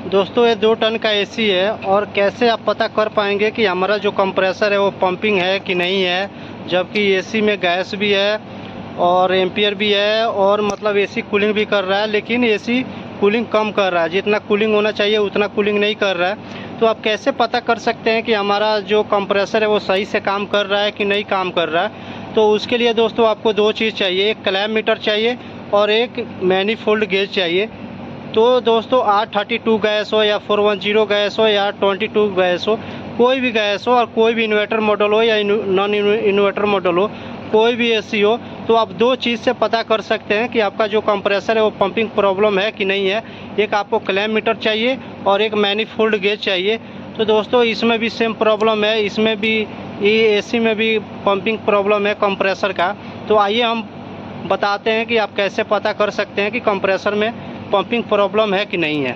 दोस्तों ये 2 टन का एसी है और कैसे आप पता कर पाएंगे कि हमारा जो कंप्रेसर है वो पंपिंग है कि नहीं है, जबकि एसी में गैस भी है और एम्पियर भी है और मतलब एसी कूलिंग भी कर रहा है, लेकिन एसी कूलिंग कम कर रहा है। जितना कूलिंग होना चाहिए उतना कूलिंग नहीं कर रहा है। तो आप कैसे पता कर सकते हैं कि हमारा जो कंप्रेसर है वो सही से काम कर रहा है कि नहीं काम कर रहा है? तो उसके लिए दोस्तों आपको 2 चीज़ चाहिए, एक क्लैम मीटर चाहिए और एक मैनीफोल्ड गेज चाहिए। तो दोस्तों 832 गैस हो या 410 गैस हो या 22 गैस हो, कोई भी गैस हो और कोई भी इन्वर्टर मॉडल हो या नॉन इन्वर्टर मॉडल हो, कोई भी एसी हो, तो आप 2 चीज़ से पता कर सकते हैं कि आपका जो कंप्रेसर है वो पंपिंग प्रॉब्लम है कि नहीं है। एक आपको क्लैम मीटर चाहिए और एक मैनीफोल्ड गेज चाहिए। तो दोस्तों इसमें भी सेम प्रॉब्लम है, इसमें भी ये एसी में भी पंपिंग प्रॉब्लम है कंप्रेसर का। तो आइए हम बताते हैं कि आप कैसे पता कर सकते हैं कि कंप्रेसर में पंपिंग प्रॉब्लम है कि नहीं है।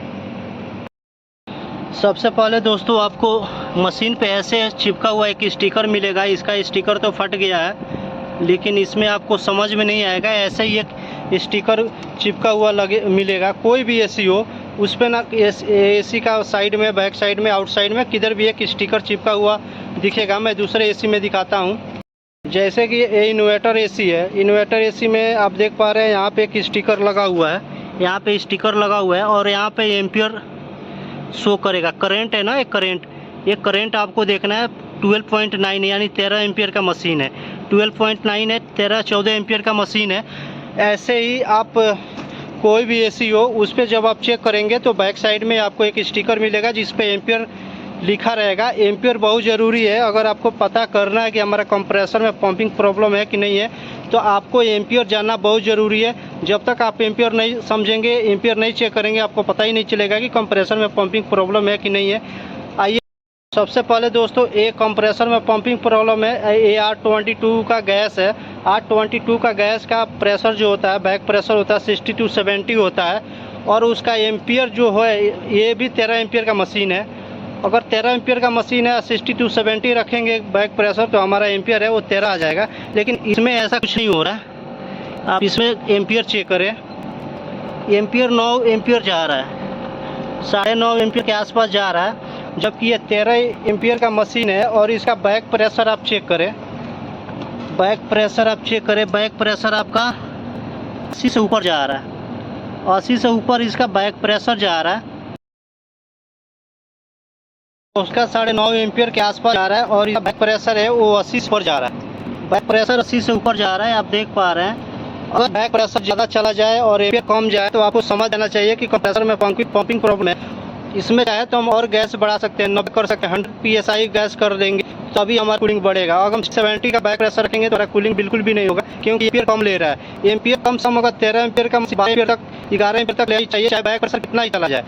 सबसे पहले दोस्तों आपको मशीन पे ऐसे चिपका हुआ एक स्टिकर मिलेगा। इसका स्टिकर तो फट गया है, लेकिन इसमें आपको समझ में नहीं आएगा। ऐसे ही एक स्टिकर चिपका हुआ मिलेगा। कोई भी एसी हो उस पर ना एसी का साइड में, बैक साइड में, आउटसाइड में किधर भी एक स्टिकर चिपका हुआ दिखेगा। मैं दूसरे एसी में दिखाता हूँ। जैसे कि ये इन्वर्टर एसी है। इन्वर्टर एसी में आप देख पा रहे हैं यहाँ पे एक स्टिकर लगा हुआ है, यहाँ पे स्टिकर लगा हुआ है और यहाँ पे एम्पियर शो करेगा। करंट है ना, ये करंट आपको देखना है 12.9 यानी 13 एम्पियर का मशीन है। 12.9 है, 13-14 एम्पियर का मशीन है। ऐसे ही आप कोई भी एसी हो उस पर जब आप चेक करेंगे तो बैक साइड में आपको एक स्टिकर मिलेगा जिस पे एम्पियर लिखा रहेगा। एम्पियर बहुत ज़रूरी है। अगर आपको पता करना है कि हमारा कंप्रेसर में पंपिंग प्रॉब्लम है कि नहीं है, तो आपको एम्पियर जानना बहुत ज़रूरी है। जब तक आप एम्पियर नहीं समझेंगे, एम्पियर नहीं चेक करेंगे, आपको पता ही नहीं चलेगा कि कंप्रेसर में पंपिंग प्रॉब्लम है कि नहीं है। आइए सबसे पहले दोस्तों एक कंप्रेसर में पंपिंग प्रॉब्लम है। ये 822 का गैस है। 822 का गैस का प्रेशर जो होता है, बैक प्रेशर होता है 60 to 70 होता है और उसका एम्पियर जो है ये भी 13 एम्पियर का मशीन है। अगर 13 एम्पियर का मशीन है 60 to 70 रखेंगे बैक प्रेशर तो हमारा एम्पियर है वो 13 आ जाएगा। लेकिन इसमें ऐसा कुछ नहीं हो रहा है। आप इसमें एम्पियर चेक करें, एम्पियर 9 एम्पियर जा रहा है, 9.5 एम्पियर के आसपास जा रहा है, जबकि ये 13 एम्पियर का मशीन है। और इसका बैक प्रेशर आप चेक करें, बैक प्रेशर आपका 80 से ऊपर जा रहा है, 80 से ऊपर इसका बैक प्रेशर जा रहा है। उसका 9.5 एम्पियर के आसपास जा रहा है और इसका बैक प्रेशर है वो 80 से ऊपर जा रहा है। बैक प्रेशर 80 से ऊपर जा रहा है, आप देख पा रहे हैं। अगर बैक प्रेशर ज़्यादा चला जाए और एम्पियर कम जाए तो आपको समझ लेना चाहिए कि कंप्रेसर में पंपिंग प्रॉब्लम है। इसमें चाहे तो हम और गैस बढ़ा सकते हैं, 90 कर सकते हैं, 100 PSI गैस कर देंगे तभी हमारा कूलिंग बढ़ेगा। अगर हम 70 का बैक प्रेशर रखेंगे तो हमारा कूलिंग बिल्कुल भी नहीं होगा, क्योंकि एम्पियर कम ले रहा है। एम्पियर कम सम अगर 13 एम्पियर का 12 एम्पियर तक, 11 एम्पियर तक लेना चाहिए, चाहे बैक प्रेशर कितना ही चला जाए।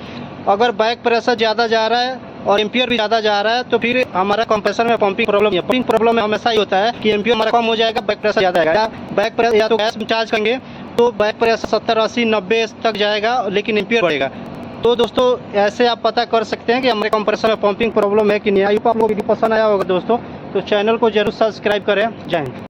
अगर बैक प्रेशर ज़्यादा जा रहा है और एम्पियर भी ज़्यादा जा रहा है तो फिर हमारा कंप्रेसर में पंपिंग प्रॉब्लम है। पंपिंग प्रॉब्लम में हमेशा ही होता है कि एम्पियर हमारा कम हो जाएगा, बैक प्रेशर ज़्यादा आएगा। बैक प्रेशर या तो गैस में चार्ज करेंगे तो बैक प्रेशर 70, 80, 90 तक जाएगा, लेकिन एम्पियर बढ़ेगा। तो दोस्तों ऐसे आप पता कर सकते हैं कि हमारे कंप्रेसर में पंपिंग प्रॉब्लम है कि नहीं। आई होप आप लोगों को पसंद आया होगा दोस्तों। तो चैनल को जरूर सब्सक्राइब करें। जय हिंद।